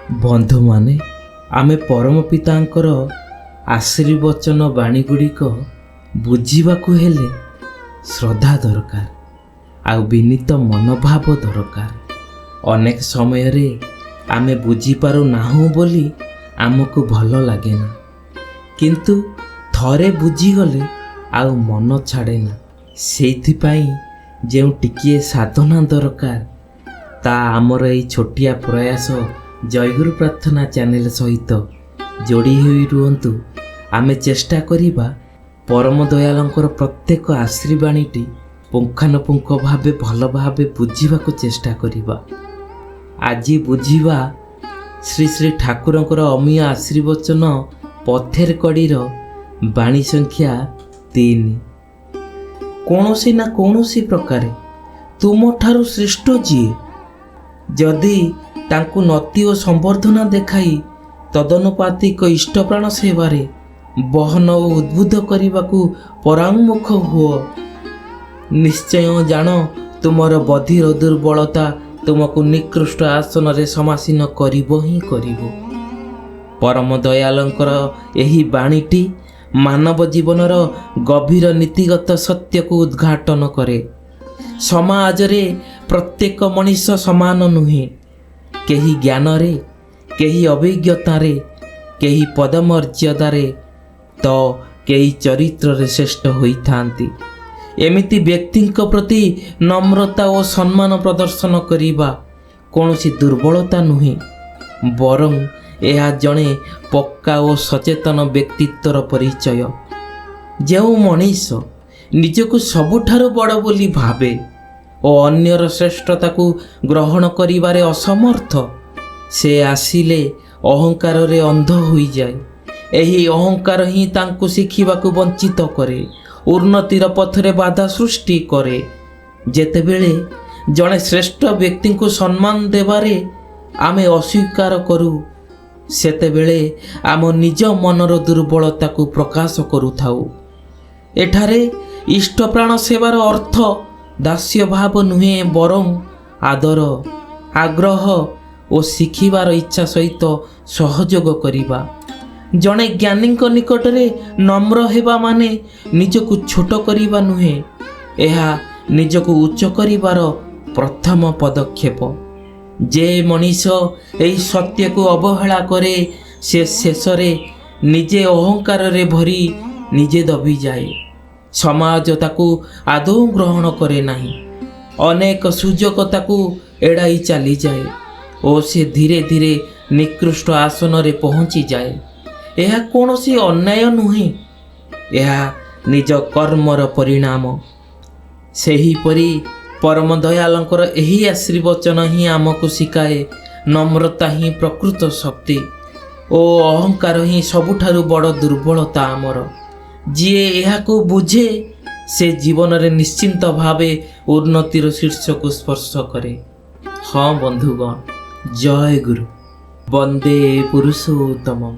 ବନ୍ଧୁମାନେ, ଆମେ ପରମ ପିତାଙ୍କର ଆଶୀର୍ବଚନ ବାଣୀଗୁଡ଼ିକ ବୁଝିବାକୁ ହେଲେ ଶ୍ରଦ୍ଧା ଦରକାର, ଆଉ ବିନୀତ ମନୋଭାବ ଦରକାର। ଅନେକ ସମୟରେ ଆମେ ବୁଝିପାରୁନାହୁଁ ବୋଲି ଆମକୁ ଭଲ ଲାଗେନା, କିନ୍ତୁ ଥରେ ବୁଝିଗଲେ ଆଉ ମନ ଛାଡ଼େ ନା। ସେଇଥିପାଇଁ ଯେଉଁ ଟିକିଏ ସାଧନା ଦରକାର, ତା ଆମର ଏଇ ଛୋଟିଆ ପ୍ରୟାସ ଜୟଗୁରୁ ପ୍ରାର୍ଥନା ଚ୍ୟାନେଲ ସହିତ ଯୋଡ଼ି ହୋଇ ରୁହନ୍ତୁ। ଆମେ ଚେଷ୍ଟା କରିବା ପରମ ଦୟାଳଙ୍କର ପ୍ରତ୍ୟେକ ଆଶୀର୍ବାଣୀଟି ପୁଙ୍ଖାନୁପୁଙ୍ଖ ଭାବେ ଭଲ ଭାବେ ବୁଝିବାକୁ ଚେଷ୍ଟା କରିବା। ଆଜି ବୁଝିବା ଶ୍ରୀ ଶ୍ରୀ ଠାକୁରଙ୍କର ଅମୀୟ ଆଶୀର୍ବଚନ ପଥେର କଡ଼ିର ବାଣୀ ସଂଖ୍ୟା 3। କୌଣସି ନା କୌଣସି ପ୍ରକାରେ ତୁମଠାରୁ ଶ୍ରେଷ୍ଠ ଯିଏ, ଯଦି ତାଙ୍କୁ ନତି ଓ ସମ୍ବର୍ଦ୍ଧନା ଦେଖାଇ ତଦନୁପାତିକ ଇଷ୍ଟପ୍ରାଣ ସେବାରେ ବହନ ଓ ଉଦ୍ବୁଦ୍ଧ କରିବାକୁ ପରାଙ୍ଗମୁଖ ହୁଅ, ନିଶ୍ଚୟ ଜାଣ ତୁମର ବଧିର ଦୁର୍ବଳତା ତୁମକୁ ନିକୃଷ୍ଟ ଆସନରେ ସମାସୀନ କରିବ ହିଁ କରିବ। ପରମ ଦୟାଳଙ୍କର ଏହି ବାଣୀଟି ମାନବ ଜୀବନର ଗଭୀର ନୀତିଗତ ସତ୍ୟକୁ ଉଦ୍ଘାଟନ କରେ। ସମାଜରେ ପ୍ରତ୍ୟେକ ମଣିଷ ସମାନ ନୁହେଁ। କେହି ଜ୍ଞାନରେ, କେହି ଅଭିଜ୍ଞତାରେ, କେହି ପଦମର୍ଯ୍ୟାଦାରେ, ତ କେହି ଚରିତ୍ରରେ ଶ୍ରେଷ୍ଠ ହୋଇଥାନ୍ତି। ଏମିତି ବ୍ୟକ୍ତିଙ୍କ ପ୍ରତି ନମ୍ରତା ଓ ସମ୍ମାନ ପ୍ରଦର୍ଶନ କରିବା କୌଣସି ଦୁର୍ବଳତା ନୁହେଁ, ବରଂ ଏହା ଜଣେ ପକ୍କା ଓ ସଚେତନ ବ୍ୟକ୍ତିତ୍ୱର ପରିଚୟ। ଯେଉଁ ମଣିଷ ନିଜକୁ ସବୁଠାରୁ ବଡ଼ ବୋଲି ଭାବେ ଓ ଅନ୍ୟର ଶ୍ରେଷ୍ଠତାକୁ ଗ୍ରହଣ କରିବାରେ ଅସମର୍ଥ, ସେ ଆସିଲେ ଅହଙ୍କାରରେ ଅନ୍ଧ ହୋଇଯାଏ। ଏହି ଅହଙ୍କାର ହିଁ ତାଙ୍କୁ ଶିଖିବାକୁ ବଞ୍ଚିତ କରେ, ଉନ୍ନତିର ପଥରେ ବାଧା ସୃଷ୍ଟି କରେ। ଯେତେବେଳେ ଜଣେ ଶ୍ରେଷ୍ଠ ବ୍ୟକ୍ତିଙ୍କୁ ସମ୍ମାନ ଦେବାରେ ଆମେ ଅସ୍ୱୀକାର କରୁ, ସେତେବେଳେ ଆମ ନିଜ ମନର ଦୁର୍ବଳତାକୁ ପ୍ରକାଶ କରୁଥାଉ। ଏଠାରେ ଇଷ୍ଟପ୍ରାଣ ସେବାର ଅର୍ଥ ଦାସ୍ୟ ଭାବ ନୁହେଁ, ବରଂ ଆଦର, ଆଗ୍ରହ ଓ ଶିଖିବାର ଇଚ୍ଛା ସହିତ ସହଯୋଗ କରିବା। ଜଣେ ଜ୍ଞାନୀଙ୍କ ନିକଟରେ ନମ୍ର ହେବା ମାନେ ନିଜକୁ ଛୋଟ କରିବା ନୁହେଁ, ଏହା ନିଜକୁ ଉଚ୍ଚ କରିବାର ପ୍ରଥମ ପଦକ୍ଷେପ। ଯେ ମଣିଷ ଏହି ସତ୍ୟକୁ ଅବହେଳା କରେ, ସେ ଶେଷରେ ନିଜେ ଅହଙ୍କାରରେ ଭରି ନିଜେ ଦବିଯାଏ। ସମାଜ ତାକୁ ଆଦୌ ଗ୍ରହଣ କରେ ନାହିଁ। ଅନେକ ସୁଯୋଗ ତାକୁ ଏଡ଼ାଇ ଚାଲିଯାଏ ଓ ସେ ଧୀରେ ଧୀରେ ନିକୃଷ୍ଟ ଆସନରେ ପହଞ୍ଚିଯାଏ। ଏହା କୌଣସି ଅନ୍ୟାୟ ନୁହେଁ, ଏହା ନିଜ କର୍ମର ପରିଣାମ। ସେହିପରି ପରମ ଦୟାଳଙ୍କର ଏହି ଆଶୀର୍ବଚନ ହିଁ ଆମକୁ ଶିଖାଏ, ନମ୍ରତା ହିଁ ପ୍ରକୃତ ଶକ୍ତି ଓ ଅହଙ୍କାର ହିଁ ସବୁଠାରୁ ବଡ଼ ଦୁର୍ବଳତା ଆମର। ଯିଏ ଏହାକୁ ବୁଝେ, ସେ ଜୀବନରେ ନିଶ୍ଚିନ୍ତ ଭାବେ ଉନ୍ନତିର ଶୀର୍ଷକୁ ସ୍ପର୍ଶ କରେ। ହଁ ବନ୍ଧୁଗଣ, ଜୟ ଗୁରୁ, ବନ୍ଦେ ପୁରୁଷୋତ୍ତମମ୍।